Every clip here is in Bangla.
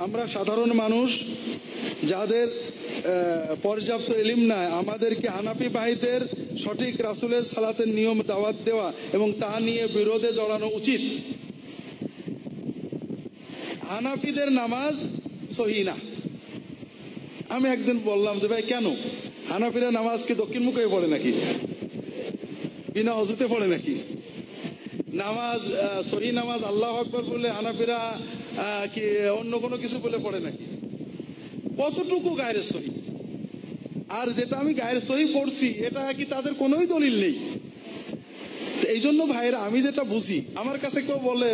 আমরা সাধারণ মানুষ যাদের পর্যাপ্ত ইলম নাই, আমাদেরকে হানাফি ভাইদের সঠিক রাসূলের সালাতের নিয়ম দাওয়াত দেওয়া এবং তা নিয়ে বিরোধে জড়ানো উচিত। হানাফিদের নামাজ সহি না। আমি একদিন বললাম যে ভাই কেন, হানাফিরা নামাজ কি দক্ষিণ মুখে পড়ে নাকি, বিনা অজুতে পড়ে নাকি? নামাজ সহি নামাজ আল্লাহু আকবার বলে হানাফিরা কি অন্য কোনো কিছু বলে পড়ে নাকি? কতটুকু গায়ের সহি? আর যেটা আমি গায়ের সহি পড়ছি এটা কি তাদের কোনোই দলিল নেই। এই জন্য ভাইরা আমি যেটা বুঝি, আমার কাছে কেউ বলে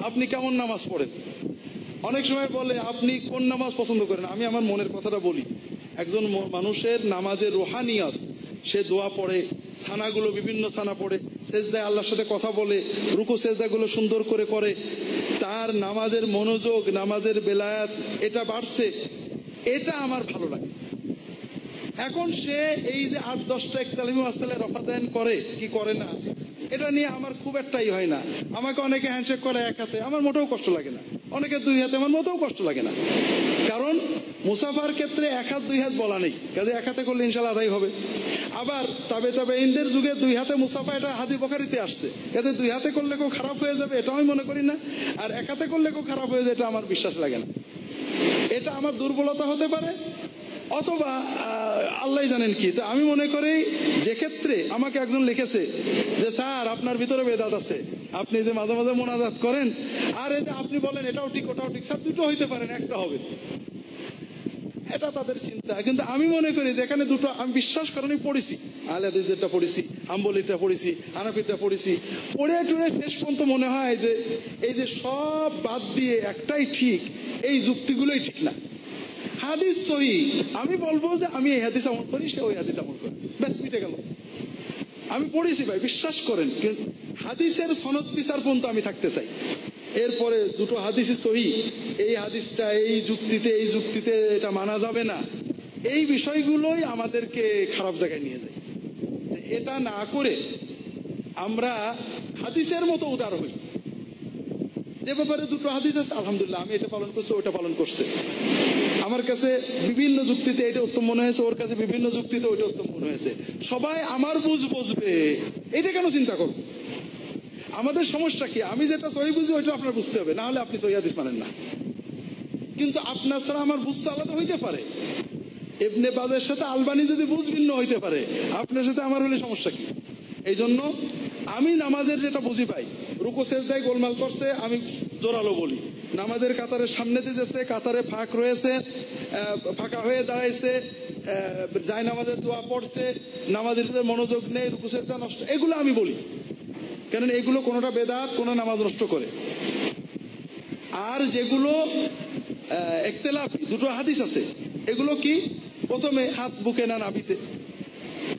আপনি কেমন নামাজ পড়েন, অনেক সময় বলে আপনি কোন নামাজ পছন্দ করেন, আমি আমার মনের কথাটা বলি। একজন মানুষের নামাজের রুহানিয়ত, সে দোয়া পড়ে, ছানাগুলো বিভিন্ন ছানা পড়ে, সেজদায় আল্লাহর সাথে কথা বলে, রুকু সেজদাগুলো সুন্দর করে করে, তার নামাজের মনোযোগ, নামাজের বেলায়াত এটা বাড়ছে, এটা আমার ভালো লাগে। এখন সে এই যে 8-10টা একতালিমে মাসালে রফাদায়ন করে কি করে না, এটা নিয়ে আমার খুব একটাই হয় না। আমাকে অনেকে হ্যান্ডশেক করে এক হাতে, আমার মোটেও কষ্ট লাগে না। অনেকে 2 হাতে, আমার মোটেও কষ্ট লাগে না। কারণ মুসাফার ক্ষেত্রে 1 হাত 2 হাত বলা নেই, কাজে 1 হাতে করলে ইনশাল্লাহ আদায় হবে। আবার তবে ইন্দের যুগে 2 হাতে মুসাফা, এটা হাদিস বুখারীতে আসছে। এতে 2 হাতে করলে কেউ খারাপ হয়ে যাবে এটা আমি মনে করি না, আর 1 হাতে করলে কেউ খারাপ হয়ে যায় এটা আমার বিশ্বাস লাগে না। এটা আমার দুর্বলতা হতে পারে, অথবা আল্লাহ জানেন কি। তো আমি মনে করি যে ক্ষেত্রে আমাকে একজন লিখেছে যে স্যার আপনার ভিতরে বেদাত আছে, আপনি যে মাঝে মাঝে মোনাজাত করেন আর এই যে আপনি বলেন এটাও ঠিক ওটাও ঠিক, স্যার দুটো হইতে পারেন, একটা হবে, এটা তাদের চিন্তা। কিন্তু আমি মনে করি যেখানে দুটো, আমি বিশ্বাস করেন পড়েছি, আহলে হাদিসেরটা পড়েছি, হাম্বলিটা পড়েছি, হানাফিটা পড়েছি, পড়ে টুড়ে শেষ পর্যন্ত মনে হয় যে এই যে সব বাদ দিয়ে একটাই ঠিক, এই যুক্তিগুলোই ঠিক না। হাদিস সহি, আমি বলবো যে আমি এই হাদিস আমল করি, সে ওই হাদিস আমল করে, ব্যাস মিটে গেল। আমি পড়েছি ভাই, বিশ্বাস করেন, কিন্তু হাদিসের সনদ বিচার পর্যন্ত আমি থাকতে চাই। এরপরে দুটো হাদিসই সহি, এই হাদিসটা এই যুক্তিতে এটা মানা যাবে না, এই বিষয়গুলোই আমাদেরকে খারাপ জায়গায় নিয়ে যায়। এটা না করে আমরা হাদিসের মতো উদার হই, যে ব্যাপারে দুটো হাদিস আছে আলহামদুলিল্লাহ আমি এটা পালন করছি, ওটা পালন করছে, আমার কাছে বিভিন্ন যুক্তিতে এটা উত্তম মনে হয়েছে, ওর কাছে বিভিন্ন যুক্তিতে ওইটা উত্তম মনে হয়েছে, সবাই আমার বুঝবে, এটা কেন চিন্তা করবো? আমাদের সমস্যা কি? আমি যেটা সহি বুঝি ওইটা আপনার বুঝতে হবে, না হলে আপনি সহি হাদিস মানেন না। কিন্তু আপনার ছাড়া আমার বুঝতে আলাদা হইতে পারে, ইবনে বাজের সাথে আলবানি যদি বুঝ ভিন্ন হইতে পারে, আপনার সাথে আমার হলে সমস্যা কি? এই জন্য আমি নামাজের যেটা বুঝি পাই, রুকু সেজদায় গোলমাল করছে আমি জোরালো বলি, নামাজের কাতারের সামনে দিতেছে, কাতারে ফাঁক রয়েছে, ফাঁকা হয়ে দাঁড়াইছে, যায় নামাজের দোয়া পড়ছে, নামাজের মনোযোগ নেই, রুকু সেজদা নষ্ট, এগুলো আমি বলি, কারণ এগুলো কোনোটা বেদাত, কোনো নামাজ নষ্ট করে। আর যেগুলো ইখতিলাফি, দুটো হাদিস আছে, এগুলো কি? প্রথমে হাত বুকে না নাভিতে,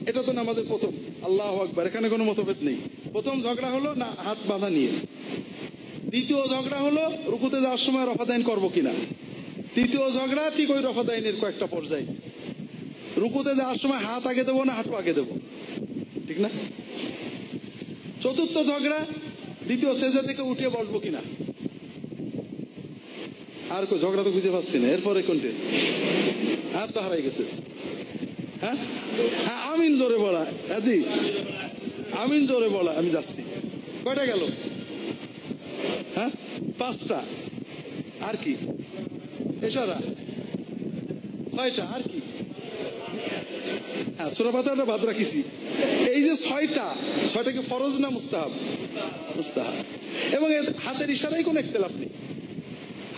এটা তো নামাজের প্রথম, আল্লাহু আকবার, এখানে কোনো মতভেদ নেই। প্রথম ঝগড়া হলো না হাত বাঁধা নিয়ে, দ্বিতীয় ঝগড়া হলো রুকুতে যাওয়ার সময় রফাদাইন করবো কিনা, তৃতীয় ঝগড়া ঠিক ওই রফাদাইনের কয়েকটা পর্যায়ে, রুকুতে যাওয়ার সময় হাত আগে দেবো না হাঁটু আগে দেবো, ঠিক না? চতুর্থ ঝগড়া দ্বিতীয় সেজদা থেকে উঠে বসবো কিনা। আর কই ঝগড়া তো বুঝে পাচ্ছি না। এরপরে কোনটে? হাত তো হারাই গেছে। হ্যাঁ হ্যাঁ, আমিন জোরে বলা, জি আমিন জোরে বলা, আমি যাচ্ছি। কয়টা গেল? হ্যাঁ 5টা। আর কি? এশারা 6টা। আর কি? হ্যাঁ সূরা ফাতিহাটা বাদ রাখিছি। এই যে 6টা কি ফরজ না মুস্তাহাব? মুস্তাহাব। এবং হাতের ইশারায় কোনো ইখতিলাফ নেই।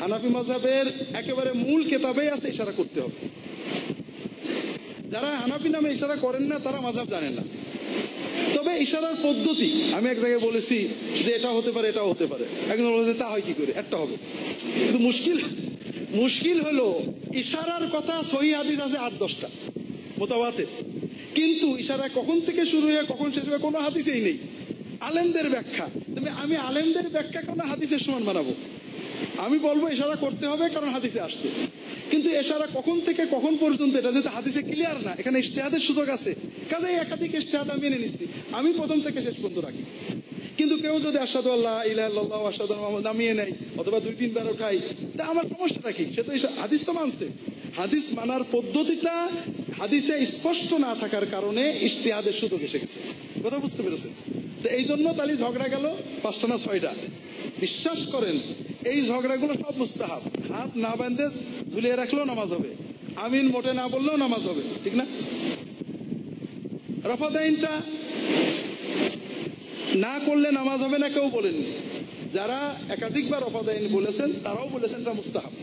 হানাফি মাযহাবের একেবারে মূল কিতাবেই আছে ইশারা করতে হবে। যারা হানাফি নামে ইশারা করেন না তারা মাযহাব জানেন না। তবে ইশারার পদ্ধতি আমি এক জায়গায় বলেছি যে এটা হতে পারে, এটাও হতে পারে। একজন বলেছে তা হয় কি করে, একটা হবে। কিন্তু মুশকিল হলো ইশারার কথা সহিহ হাদিস আছে 8-10টা মুতাওয়াতির, কিন্তু ইশারা কখন থেকে শুরু হয়ে কখন শেষ হবে কোনো হাদিসেই নেই। আলেমদের ব্যাখ্যা, তবে আমি আলেমদের ব্যাখ্যা কোনো হাদিসের সমান বানাবো? আমি বলবো ইশারা করতে হবে কারণ হাদিসে আসছে, কিন্তু ইশারা কখন থেকে কখন পর্যন্ত এটা যেহেতু হাদিসে ক্লিয়ার না, এখানে ইজতিহাদের সুযোগ আছে, কাজে একাধিক ইজতিহাদ আমি মেনে নিচ্ছি, আমি প্রথম থেকে শেষ পর্যন্ত রাখি। কিন্তু কেউ যদি আশহাদু আল্লা ইলাহা ইল্লাল্লাহ ওয়া আশহাদু আন্না মুহাম্মাদান নামিয়ে নেয় অথবা 2-3 বার ওঠাই, তা আমার সমস্যাটা কি? সে তো হাদিস তো মানছে। হাদিস মানার পদ্ধতিটা হাদিসে স্পষ্ট না থাকার কারণে ইজতিহাদের সুযোগ এসে গেছে। কথা বুঝতে পেরেছেন? তো এই জন্য তাহলে ঝগড়া গেল 5টা না 6টা। বিশ্বাস করেন এই ঝগড়াগুলো সব মুস্তাহাব। হাত না বাঁধে ঝুলিয়ে রাখলেও নামাজ হবে, আমিন মোটে না বললেও নামাজ হবে, ঠিক না? রফাদাইনটা না করলে নামাজ হবে না কেউ বলেননি। যারা একাধিকবার রফাদাইন বলেছেন তারাও বলেছেন এটা মুস্তাহাব,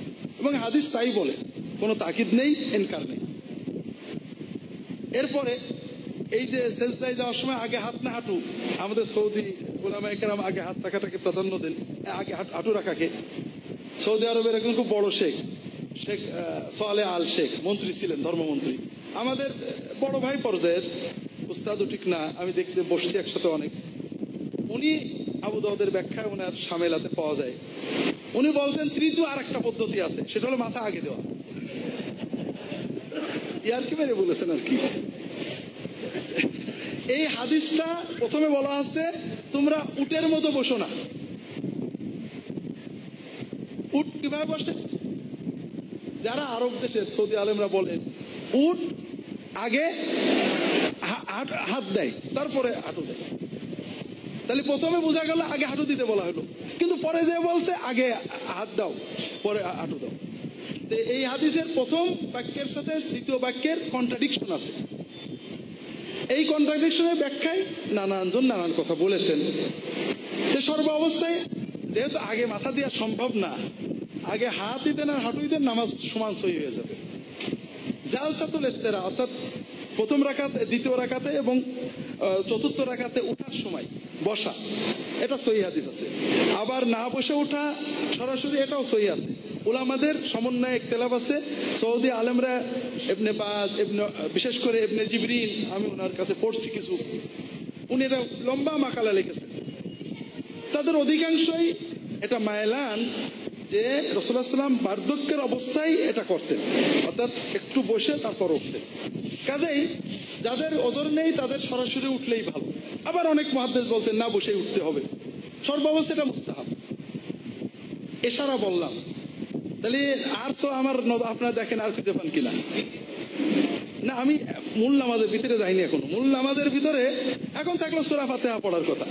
এবং হাদিস তাই বলে, কোনো তাকিদ নেই, ইনকার নেই। এরপরে এই যে সেজদায় যাওয়ার সময় আগে হাত না হাঁটু, আমাদের সৌদি উলামায়ে কেরাম আগে হাত রাখাটাকে প্রাধান্য দেন, আগে হাঁটু রাখাকে। সৌদি আরবের একজন খুব বড় শেখ সালেহ আল শেখ মন্ত্রী ছিলেন, ধর্মমন্ত্রী, আমাদের বড় ভাই পর্যায়ের, উস্তাদও ঠিক না, আমি দেখছি বসছি একসাথে অনেক। উনি আবু দাউদের ব্যাখ্যায় ওনার সামেলাতে পাওয়া যায়, উনি বলছেন তৃতীয় আর একটা পদ্ধতি আছে, সেটা হলো মাথা আগে দেওয়া। ইয়ার কি মেরে বলেছেন আর কি। এই হাদিসটা প্রথমে বলা আছে তোমরা উটের মতো বসো না। উট কিভাবে বসে? যারা আরব দেশের সৌদি আলেমরা বলেন উট আগে হাত দেয় তারপরে হাঁটু দেয়। তাহলে প্রথমে বোঝা গেল আগে হাঁটু দিতে বলা হলো, কিন্তু পরে যে বলছে আগে হাত দাও পরে হাঁটু দাও। এই হাদিসের প্রথম বাক্যের সাথে দ্বিতীয় বাক্যের কন্ট্রাডিকশন আছে। এই কন্ট্রাডিকশনের ব্যাখ্যায় নানানজন নানান কথা বলেছেন। সর্ব অবস্থায় যেহেতু আগে মাথা দেওয়া সম্ভব না, আগে হাতই দেন আর হাঁটুই দেন, নামাজ সমান সহি হয়ে যাবে। জালসাতুল ইস্তেরা অর্থাৎ প্রথম রাকাতে, দ্বিতীয় রাকাতে এবং চতুর্থ রাকাতে উঠার সময় বসা, এটা সহি হাদিস আছে। আবার না বসে ওঠা সরাসরি, এটাও সহি আছে। উলামাদের সমন্বয়ে ইখতিলাফ আছে। সৌদি আলেমরা ইবনে বাজ, বিশেষ করে ইবনে জিবরিন, আমি ওনার কাছে পড়ছি কিছু, উনি এটা লম্বা মাকালা লিখেছেন। তাদের অধিকাংশই এটা মায়লান যে রাসূলুল্লাহ সাল্লাল্লাহু আলাইহি ওয়াসাল্লাম বার্ধক্যের অবস্থায় এটা করতেন, অর্থাৎ একটু বসে তারপর উঠতেন। কাজেই যাদের ওজর নেই তাদের সরাসরি উঠলেই ভালো। আবার অনেক মুহাদ্দিস বলছেন না, বসেই উঠতে হবে। সর্বাবস্থা এটা মুস্তাহাব। এশারা বললাম, তাহলে আর তো আমার আপনারা দেখেন আর খুঁজে পান কিনা। না, আমি মূল নামাজের ভিতরে যাইনি এখনো। মূল নামাজের ভিতরে এখন থাকলো সূরা ফাতিহা পড়ার কথা।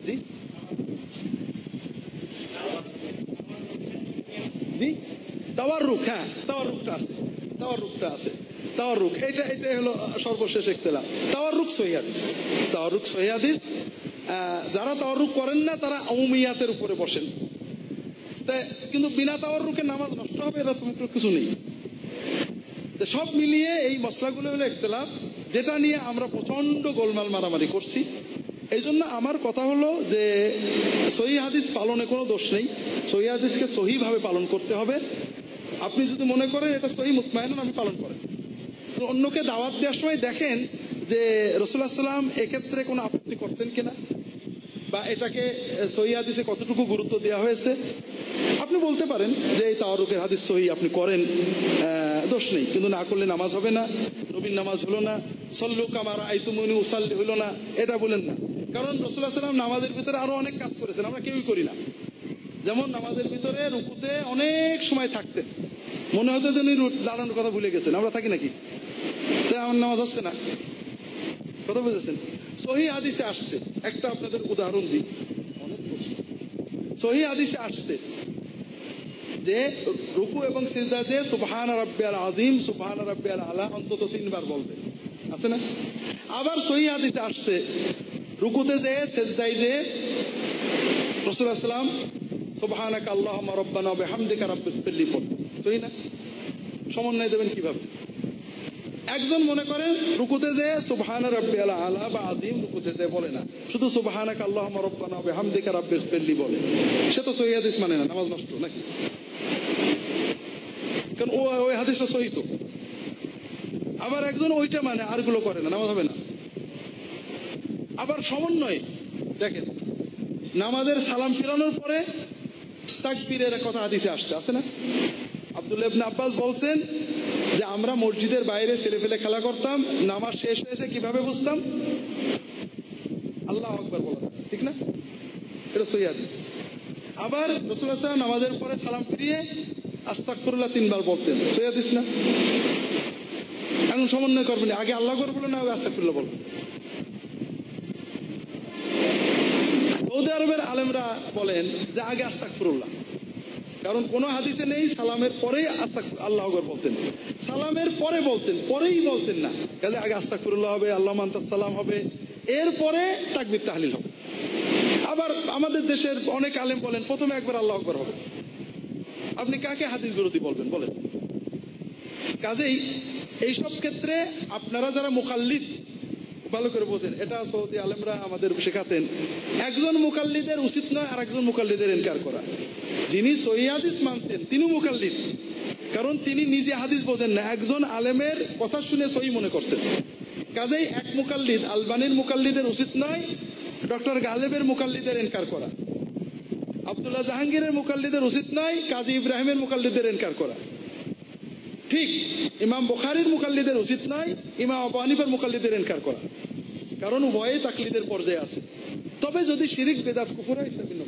জি জি, তাওয়াররুক, হ্যাঁ তাওয়াররুকটা আছে, তাওয়াররুকটা আছে। তাওয়াররুক এটা হলো সর্বশেষ ইখতিলাফ। তাওয়াররুক সহিহ হাদিস, তাওয়াররুক সহিহ হাদিস। যারা তাওয়াররুক করেন না তারা উমিয়াতের উপরে বসেন, কিন্তু বিনা তাওয়াররুকে নামাজ নষ্ট হবে এটা তো কিছু নেই। সব মিলিয়ে এই মসলাগুলো হলো ইখতিলাফ, যেটা নিয়ে আমরা প্রচন্ড গোলমাল মারামারি করছি। এই জন্য আমার কথা হলো যে সহিহ হাদিস পালনে কোনো দোষ নেই, সহিহ হাদিসকে সহিভাবে পালন করতে হবে। আপনি যদি মনে করেন এটা সহিহ মুতমাইনুন, আমি পালন করেন। অন্যকে দাওয়াত দেওয়ার সময় দেখেন যে রাসূলুল্লাহ সাল্লাল্লাহু আলাইহি ওয়াসাল্লাম এক্ষেত্রে কোনো আপত্তি করতেন কিনা, বা এটাকে সহিহ হাদিসে কতটুকু গুরুত্ব দেওয়া হয়েছে। আপনি বলতে পারেন যে এই তাওয়াররুকের হাদিস সহিহ, আপনি করেন, দোষ নেই, কিন্তু না করলে নামাজ হবে না, নবীর নামাজ হলো না, সল্লু কামা রাআইতুমুনি উসাল্লি হলো না, এটা বলেন না। কারণ রাসূলুল্লাহ সাল্লাল্লাহু আলাইহি ওয়াসাল্লাম নামাজের ভিতরে আরো অনেক কাজ করেছেন, আমরা কেউই করি না। যেমন নামাজের ভিতরে রুকুতে অনেক সময় থাকতেন, মনে হতো যে উনি দাঁড়ানোর কথা ভুলে গেছেন। আমরা থাকি নাকি? তাই আমার নামাজ হচ্ছে না। কথা বুঝেছেন? সহিহ হাদিসে আসছে, একটা আপনাদের উদাহরণ দিই, অনেক প্রশ্ন। সহিহ হাদিসে আসছে যে রুকু এবং সিজদাতে সুবহান রাব্বিয়াল আযীম, সুবহান রাব্বিয়াল আলা অন্তত 3 বার বলবে, আছে না? আবার সহিহ হাদিসে আসছে রুকুতে যে সিজদায় যে রাসূলুল্লাহ সাল্লাল্লাহু আলাইহি ওয়াসাল্লাম সুবহানাকা আল্লাহুম্মা রাব্বানা ওয়া বিহামদিকা রাব্বিগফিরলি পড়। সহিহ না? সমন্বয় দেবেন কিভাবে? একজন মনে করেন রুকুতে যে সুবহান রাব্বিয়াল আলা বা আযীম রুকুতে যে বলে না, শুধু সুবহানাকা আল্লাহুম্মা রাব্বানা ওয়া বিহামদিকা রাব্বিগফিরলি বলে, সে তো সহিহ হাদিস মানে না, নামাজ নষ্ট নাকি? কারণ ওই হাদিসটা সহিহ তো। আবার একজন ওইটা মানে আরগুলো করে না, নামাজ হবে না। আবার সমন্বয় দেখেন, নামাজের সালাম ফিরানোর পরে তাকবীরের কথা হাদিসে আসছে, আছে না? আব্দুল্লাহ ইবনে আব্বাস বলছেন যে আমরা মসজিদের বাইরে ছেলেপেলে খেলা করতাম, নামাজ শেষ হয়েছে কিভাবে বুঝতাম? আল্লাহু আকবার বলা, ঠিক এটা সহিহ হাদিস। আবার রাসূলুল্লাহ সাল্লাল্লাহু আলাইহি ওয়াসাল্লাম নামাজের পরে সালাম ফিরিয়ে আস্তাগফিরুল্লাহ 3 বার বলতেন, সহিহ হাদিস না? এখন সমন্বয় করবেন, আগে আল্লাহ করে বলবেন না আগে আস্তাগফিরুল্লাহ বলবেন। সৌদি আরবের আলেমরা বলেন যে আগে আস্তাগফিরুল্লাহ, কারণ কোন হাদিসে নেই সালামের পরেই আল্লাহু আকবার বলতেন, সালামের পরে বলতেন, পরেই বলতেন না। কাজে আগে আস্তাগফিরুল্লাহ হবে, আল্লাহুম্মা আনতাস সালাম হবে, এরপরে তাকবীর তাহলিল হবে। আবার আমাদের দেশের অনেক আলেম বলেন প্রথমে একবার আল্লাহু আকবার হবে। আপনি কাকে হাদিস বিরোধী বলবেন বলেন? কাজেই এইসব ক্ষেত্রে আপনারা যারা মুকাল্লিদ ভালো করে বোঝেন, এটা সৌদি আলেমরা আমাদের শেখাতেন, একজন মুকাল্লিদের উচিত নয় আর একজন মুকাল্লিদের ইনকার করা। যিনি সহিহ হাদিস মানছেন তিনি মুকাল্লিদ, কারণ তিনি নিজে হাদিস বোঝেন না, একজন আলেমের কথা শুনে সহিহ মনে করছেন। কাজেই এক মুকাল্লিদ আলবানির মুকাল্লিদের উচিত নয় ডক্টর গালেবের মুকাল্লিদের ইনকার করা, আব্দুল্লাহ জাহাঙ্গীরের মুকাল্লিদের উচিত নয় কাজী ইব্রাহিমের মুকাল্লিদের ইনকার করা। ঠিক ইমাম বুখারীর মুকাল্লিদের উচিত নয় ইমাম আবু হানিফার মুকাল্লিদের ইনকার করা, কারণ উভয়ে তাকলিদের পর্যায়ে আছে। তবে যদি শিরিক বেদাত কুফর হয় সেটা ভিন্ন।